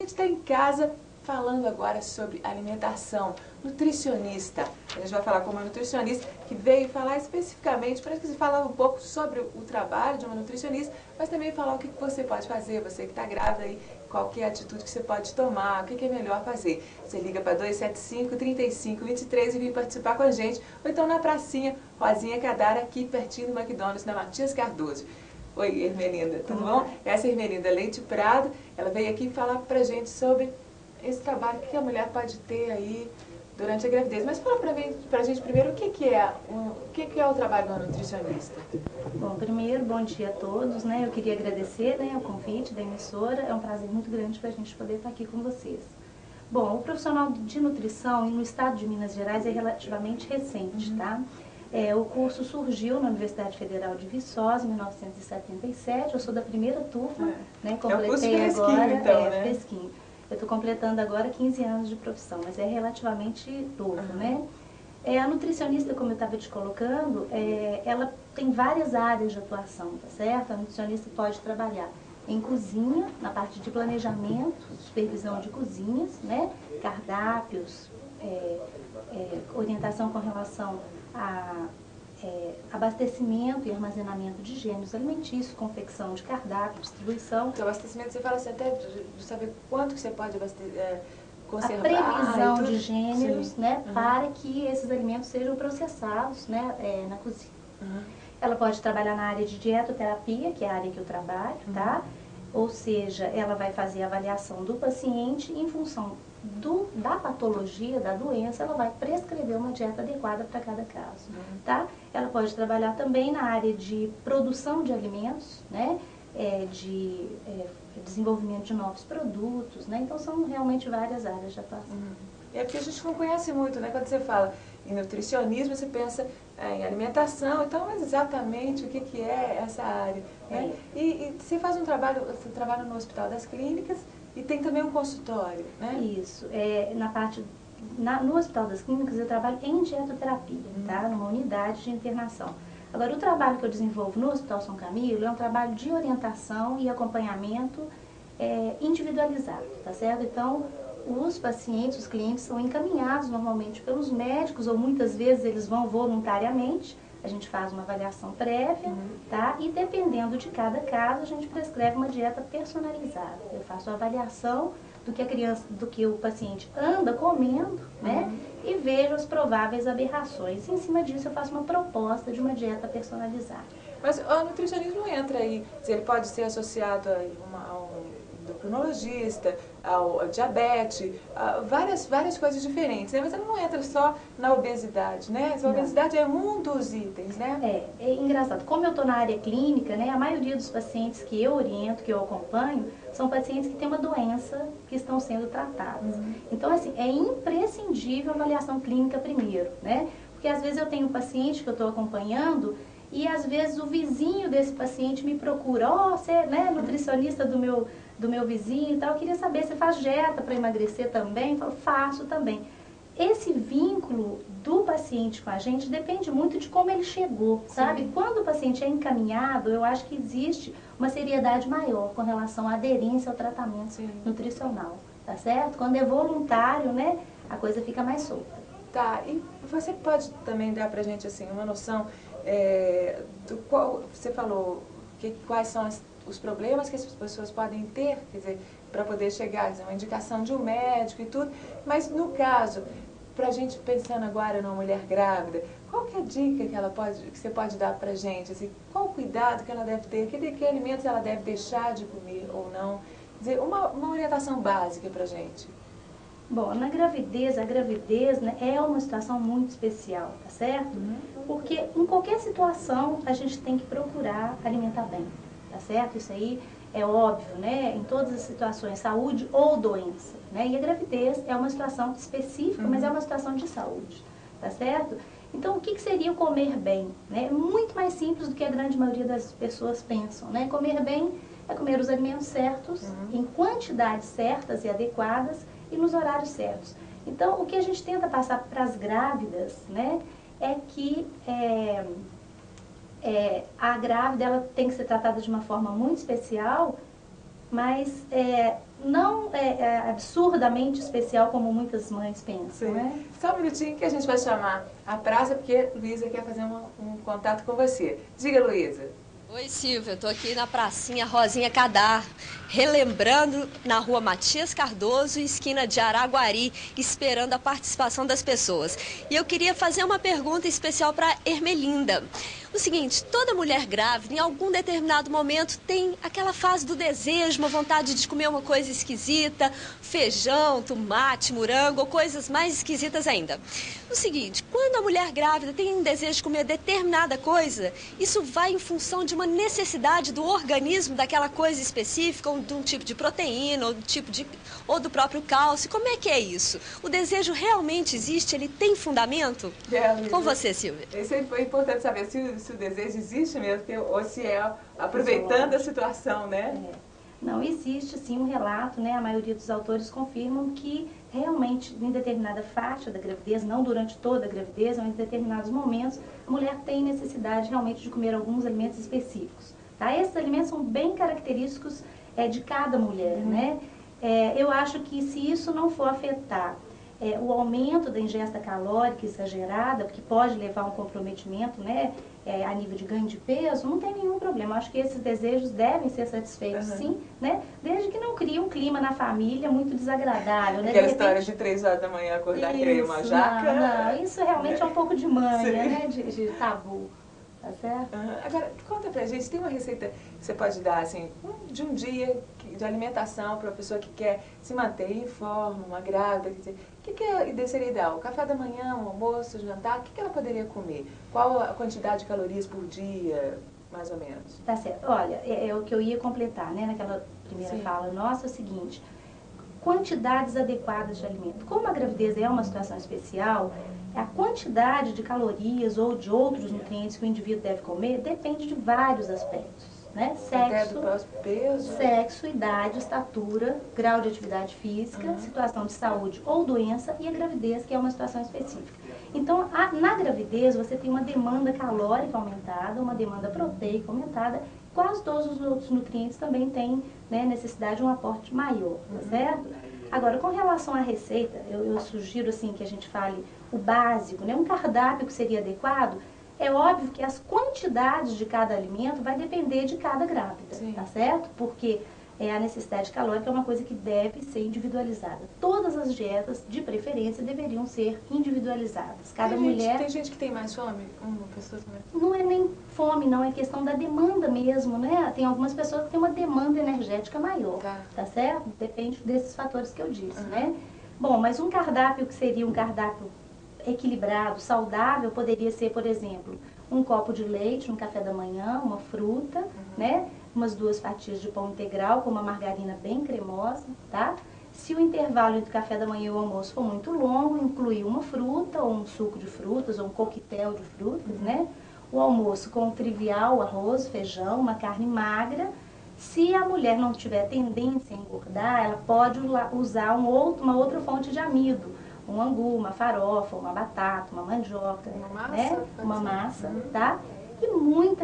gente está em casa falando agora sobre alimentação, nutricionista. A gente vai falar com uma nutricionista que veio falar especificamente, para falar um pouco sobre o trabalho de uma nutricionista, mas também falar o que você pode fazer, você que está grávida aí, qual que é a atitude que você pode tomar, o que é melhor fazer. Você liga para 275-3523 e vem participar com a gente, ou então na pracinha Rosinha Cadara, aqui pertinho do McDonald's, na Matias Cardoso. Oi, Ermelinda, tudo bom? Essa é a Ermelinda Leite Prado, ela veio aqui falar pra gente sobre esse trabalho que a mulher pode ter aí durante a gravidez. Mas fala pra gente primeiro o que é o trabalho de uma nutricionista. Bom, primeiro, bom dia a todos, né? Eu queria agradecer, né, o convite da emissora, é um prazer muito grande para a gente poder estar aqui com vocês. Bom, o profissional de nutrição no estado de Minas Gerais é relativamente recente, tá? O curso surgiu na Universidade Federal de Viçosa, em 1977, eu sou da primeira turma, né? Completei agora, então, né? fresquinho. Eu estou completando agora 15 anos de profissão, mas é relativamente novo, né? A nutricionista, como eu estava te colocando, ela tem várias áreas de atuação, tá certo? A nutricionista pode trabalhar em cozinha, na parte de planejamento, supervisão de cozinhas, né? Cardápios, orientação com relação a abastecimento e armazenamento de gêneros alimentícios, confecção de cardápio, distribuição. Então, abastecimento, você fala assim, até de saber quanto que você pode conservar. A previsão de gêneros, né, para que esses alimentos sejam processados, né, na cozinha. Ela pode trabalhar na área de dietoterapia, que é a área que eu trabalho, tá? Ou seja, ela vai fazer a avaliação do paciente em função da patologia, da doença, ela vai prescrever uma dieta adequada para cada caso, tá? Ela pode trabalhar também na área de produção de alimentos, né? De desenvolvimento de novos produtos, né? Então são realmente várias áreas de atuação. É porque a gente não conhece muito, né? Quando você fala em nutricionismo, você pensa em alimentação, então mas exatamente o que é essa área, né? E você faz você trabalha no Hospital das Clínicas e tem também um consultório, né? Isso, no Hospital das Clínicas eu trabalho em dietoterapia, tá? Numa unidade de internação. Agora, o trabalho que eu desenvolvo no Hospital São Camilo é um trabalho de orientação e acompanhamento individualizado, tá certo? Então, os pacientes, os clientes são encaminhados normalmente pelos médicos ou muitas vezes eles vão voluntariamente, a gente faz uma avaliação prévia, tá? E dependendo de cada caso, a gente prescreve uma dieta personalizada. Eu faço a avaliação do que o paciente anda comendo, né? E vejo as prováveis aberrações. E, em cima disso, eu faço uma proposta de uma dieta personalizada. Mas o nutricionismo entra aí, ele pode ser associado a um endocrinologista, ao diabetes, a várias coisas diferentes, né? Mas ele não entra só na obesidade, né? A obesidade é um dos itens, né? É engraçado. Como eu estou na área clínica, né? A maioria dos pacientes que eu oriento, que eu acompanho, são pacientes que têm uma doença que estão sendo tratadas. Então, assim, é imprescindível a avaliação clínica primeiro, né? Porque às vezes eu tenho um paciente que eu estou acompanhando e às vezes o vizinho desse paciente me procura, você é, né, nutricionista do meu vizinho e tal, eu queria saber se faz dieta para emagrecer também. Eu falo, faço também. Esse vínculo do paciente com a gente depende muito de como ele chegou, sabe? Quando o paciente é encaminhado, eu acho que existe uma seriedade maior com relação à aderência ao tratamento nutricional, tá certo? Quando é voluntário, né, a coisa fica mais solta. Tá, e você pode também dar pra gente, assim, uma noção você falou quais são os problemas que as pessoas podem ter, quer dizer, para poder chegar, uma indicação de um médico e tudo, mas no caso, pra gente pensando agora numa mulher grávida, qual que é a dica que você pode dar pra gente, assim, qual o cuidado que ela deve ter, que alimentos ela deve deixar de comer ou não, quer dizer, uma orientação básica pra gente. Bom, a gravidez, né, é uma situação muito especial, tá certo? Porque em qualquer situação a gente tem que procurar alimentar bem, tá certo? Isso aí é óbvio, né? Em todas as situações, saúde ou doença, né? E a gravidez é uma situação específica, mas é uma situação de saúde, tá certo? Então, o que seria o comer bem? Né? É muito mais simples do que a grande maioria das pessoas pensam, né? Comer bem é comer os alimentos certos, em quantidades certas e adequadas, e nos horários certos. Então, o que a gente tenta passar para as grávidas, né, é que a grávida ela tem que ser tratada de uma forma muito especial, mas não absurdamente especial como muitas mães pensam, né? Só um minutinho que a gente vai chamar a praça, porque Luísa quer fazer um contato com você. Diga, Luísa. Oi, Silvia, eu tô aqui na pracinha Rosinha Cadar, relembrando na rua Matias Cardoso, esquina de Araguari, esperando a participação das pessoas. E eu queria fazer uma pergunta especial para Ermelinda. O seguinte, toda mulher grávida, em algum determinado momento, tem aquela fase do desejo, uma vontade de comer uma coisa esquisita, feijão, tomate, morango, ou coisas mais esquisitas ainda. O seguinte, quando a mulher grávida tem um desejo de comer determinada coisa, isso vai em função de uma necessidade do organismo daquela coisa específica, ou de um tipo de proteína, ou do próprio cálcio. Como é que é isso? O desejo realmente existe? Ele tem fundamento? Com você, Silvia. Isso foi importante saber se o desejo existe mesmo, ou se é aproveitando a situação, né? Não, existe sim um relato, né? A maioria dos autores confirmam que realmente em determinada faixa da gravidez, não durante toda a gravidez, mas em determinados momentos, a mulher tem necessidade realmente de comer alguns alimentos específicos. Tá? Esses alimentos são bem característicos de cada mulher, né? Eu acho que se isso não for afetar o aumento da ingesta calórica exagerada, que pode levar a um comprometimento, né, a nível de ganho de peso, não tem nenhum problema. Eu acho que esses desejos devem ser satisfeitos, sim, né, desde que não crie um clima na família muito desagradável. Né? Aquela história de 3 horas da manhã acordar e querer uma jaca. Não, isso realmente é um pouco de manha, né, de tabu. Tá certo? Agora, conta pra gente, tem uma receita que você pode dar, assim, de um dia de alimentação para uma pessoa que quer se manter em forma, uma grávida, quer dizer, o que seria ideal? O café da manhã, o almoço, o jantar, o que ela poderia comer? Qual a quantidade de calorias por dia, mais ou menos? Tá certo. Olha, é o que eu ia completar, né, naquela primeira fala nossa, é o seguinte, quantidades adequadas de alimento. Como a gravidez é uma situação especial, a quantidade de calorias ou de outros nutrientes que o indivíduo deve comer depende de vários aspectos, né? Sexo, idade, estatura, grau de atividade física, situação de saúde ou doença e a gravidez, que é uma situação específica. Então, na gravidez, você tem uma demanda calórica aumentada, uma demanda proteica aumentada, quase todos os outros nutrientes também têm, né, necessidade de um aporte maior, tá certo? Agora, com relação à receita, eu sugiro assim que a gente fale o básico, né? Um cardápio que seria adequado. É óbvio que as quantidades de cada alimento vai depender de cada grávida, tá certo? Porque a necessidade calórica é uma coisa que deve ser individualizada. Todas as dietas, de preferência, deveriam ser individualizadas. Cada mulher... Tem gente que tem mais fome? Uma pessoa também. Não é nem fome, não. É questão da demanda mesmo, né? Tem algumas pessoas que têm uma demanda energética maior, tá certo? Depende desses fatores que eu disse, né? Bom, mas um cardápio que seria um cardápio equilibrado, saudável, poderia ser, por exemplo, um copo de leite no café da manhã, uma fruta, né? Umas 2 fatias de pão integral com uma margarina bem cremosa, tá? Se o intervalo entre o café da manhã e o almoço for muito longo, incluir uma fruta, ou um suco de frutas, ou um coquetel de frutas, né? O almoço com o trivial, arroz, feijão, uma carne magra. Se a mulher não tiver tendência a engordar, ela pode usar uma outra fonte de amido, um angu, uma farofa, uma batata, uma mandioca, uma massa, tá? E muita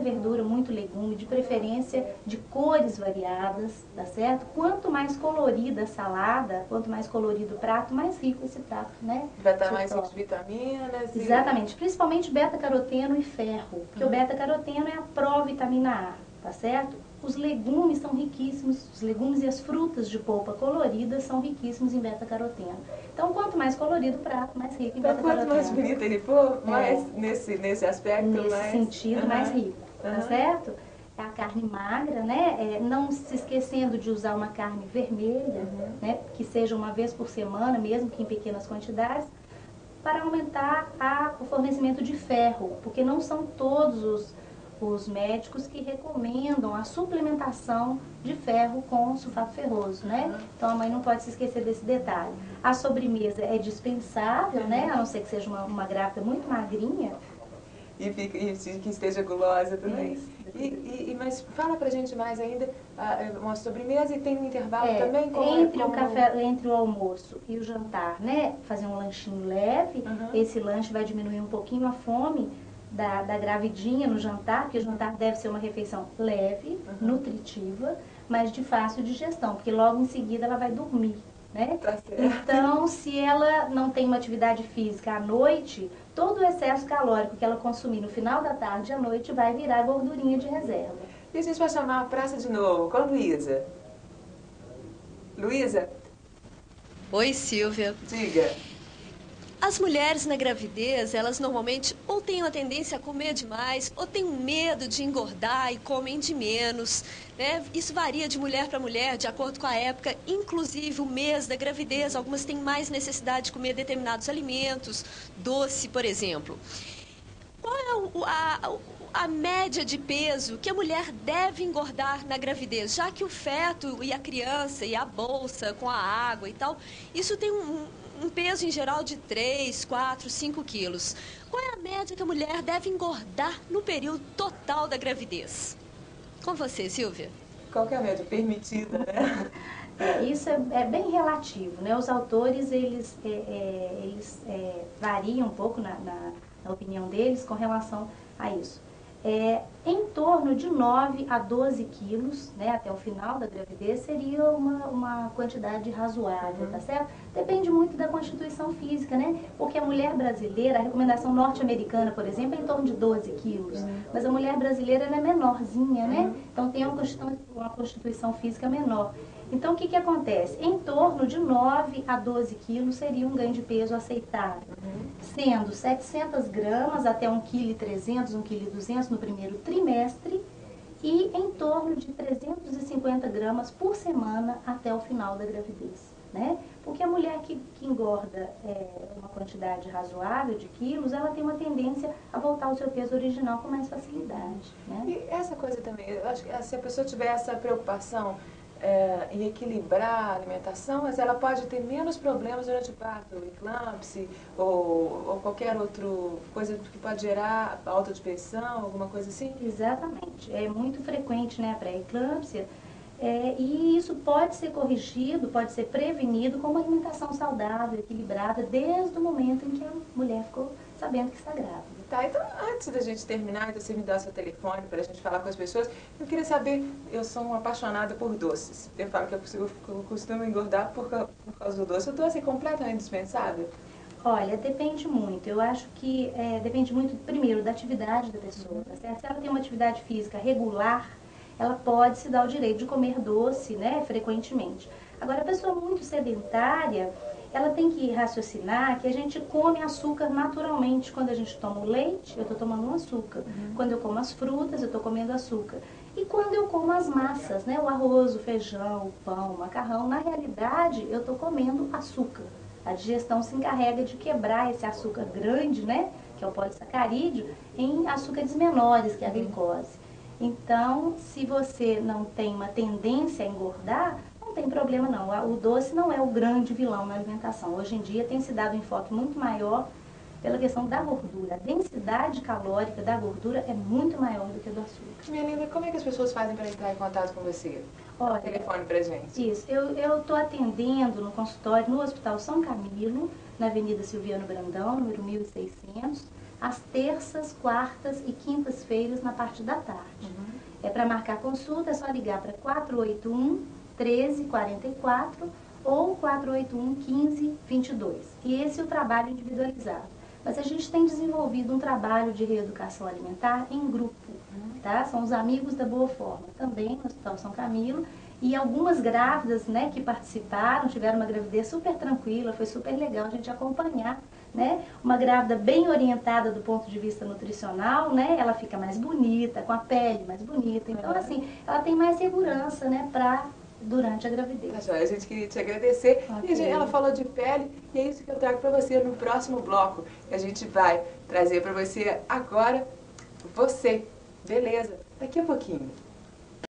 verdura, muito legume, de preferência de cores variadas, tá certo? Quanto mais colorida a salada, quanto mais colorido o prato, mais rico esse prato, né? Vai estar mais rico de vitaminas. Exatamente, principalmente beta-caroteno e ferro, porque o beta-caroteno é a provitamina A, tá certo? Os legumes são riquíssimos, os legumes e as frutas de polpa colorida são riquíssimos em beta-caroteno. Então, quanto mais colorido o prato, mais rico em beta-caroteno. Quanto mais bonito ele for, mais nesse aspecto, nesse sentido, mais rico, tá certo? A carne magra, né? Não se esquecendo de usar uma carne vermelha, né? Que seja uma vez por semana, mesmo que em pequenas quantidades, para aumentar o fornecimento de ferro, porque não são todos os médicos que recomendam a suplementação de ferro com sulfato ferroso, né? Então a mãe não pode se esquecer desse detalhe. A sobremesa é dispensável, né? A não ser que seja uma grávida muito magrinha. E que esteja gulosa também. Mas fala pra gente mais ainda, uma sobremesa e tem um intervalo também? Entre o almoço e o jantar, né? Fazer um lanchinho leve, esse lanche vai diminuir um pouquinho a fome da gravidinha no jantar, porque o jantar deve ser uma refeição leve, nutritiva, mas de fácil digestão, porque logo em seguida ela vai dormir, né? Tá certo. Então, se ela não tem uma atividade física à noite, todo o excesso calórico que ela consumir no final da tarde e à noite vai virar gordurinha de reserva. E a gente vai chamar a praça de novo com a Luísa. Luísa, Oi, Silvia. diga. As mulheres na gravidez, elas normalmente ou têm uma tendência a comer demais, ou têm um medo de engordar e comem de menos, né? Isso varia de mulher para mulher, de acordo com a época, inclusive o mês da gravidez. Algumas têm mais necessidade de comer determinados alimentos, doce, por exemplo. Qual é a média de peso que a mulher deve engordar na gravidez, já que o feto e a criança e a bolsa com a água e tal, isso tem um peso em geral de 3, 4, 5 quilos. Qual é a média que a mulher deve engordar no período total da gravidez? Com você, Silvia. Qual que é a média permitida, né? Isso é bem relativo, né? Os autores, eles variam um pouco na opinião deles com relação a isso. Em torno de 9 a 12 quilos, né, até o final da gravidez, seria uma quantidade razoável, tá certo? Depende muito da constituição física, né? Porque a mulher brasileira, a recomendação norte-americana, por exemplo, é em torno de 12 quilos. Mas a mulher brasileira, ela é menorzinha, né? Então tem uma constituição física menor. Então, o que acontece? Em torno de 9 a 12 quilos seria um ganho de peso aceitável, sendo 700 gramas até 1,3 kg, 1,2 kg no primeiro trimestre e em torno de 350 gramas por semana até o final da gravidez, né? Porque a mulher que engorda uma quantidade razoável de quilos, ela tem uma tendência a voltar ao seu peso original com mais facilidade, né? E essa coisa também, eu acho que se a pessoa tiver essa preocupação em equilibrar a alimentação, mas ela pode ter menos problemas durante o parto, eclâmpsia ou qualquer outra coisa que pode gerar alta de pressão, alguma coisa assim? Exatamente. É muito frequente, né, a pré-eclâmpsia, e isso pode ser corrigido, pode ser prevenido com uma alimentação saudável, equilibrada, desde o momento em que a mulher ficou sabendo que está grávida. Tá, então antes da gente terminar, então você me dá o seu telefone para a gente falar com as pessoas. Eu queria saber, eu sou uma apaixonada por doces. Eu falo que eu costumo engordar por causa do doce. O doce é completamente indispensável? Olha, depende muito. Eu acho que depende muito, primeiro, da atividade da pessoa, tá certo? Se ela tem uma atividade física regular, ela pode se dar o direito de comer doce, né, frequentemente. Agora, a pessoa muito sedentária, ela tem que raciocinar que a gente come açúcar naturalmente. Quando a gente toma o leite, eu estou tomando um açúcar. Quando eu como as frutas, eu estou comendo açúcar. E quando eu como as massas, né, o arroz, o feijão, o pão, o macarrão, na realidade, eu estou comendo açúcar. A digestão se encarrega de quebrar esse açúcar grande, né, que é o polissacarídeo, em açúcares menores, que é a glicose. Então, se você não tem uma tendência a engordar, não tem problema não. O doce não é o grande vilão na alimentação. Hoje em dia tem se dado um enfoque muito maior pela questão da gordura. A densidade calórica da gordura é muito maior do que a do açúcar. Minha linda, como é que as pessoas fazem para entrar em contato com você? Olha, Dá o telefone pra gente. Isso, eu estou atendendo no consultório no Hospital São Camilo, na Avenida Silviano Brandão, número 1600, às terças, quartas e quintas-feiras na parte da tarde. Para marcar consulta é só ligar para 481-1344 ou 481-1522. E esse é o trabalho individualizado. Mas a gente tem desenvolvido um trabalho de reeducação alimentar em grupo, tá? São os Amigos da Boa Forma, também no Hospital São Camilo. E algumas grávidas, né, que participaram, tiveram uma gravidez super tranquila, foi super legal a gente acompanhar, né? Uma grávida bem orientada do ponto de vista nutricional, né? Ela fica mais bonita, com a pele mais bonita. Então, assim, ela tem mais segurança, né, durante a gravidez. Tá joia, a gente queria te agradecer. Okay. E ela falou de pele e é isso que eu trago para você no próximo bloco. A gente vai trazer para você agora, beleza, daqui a pouquinho.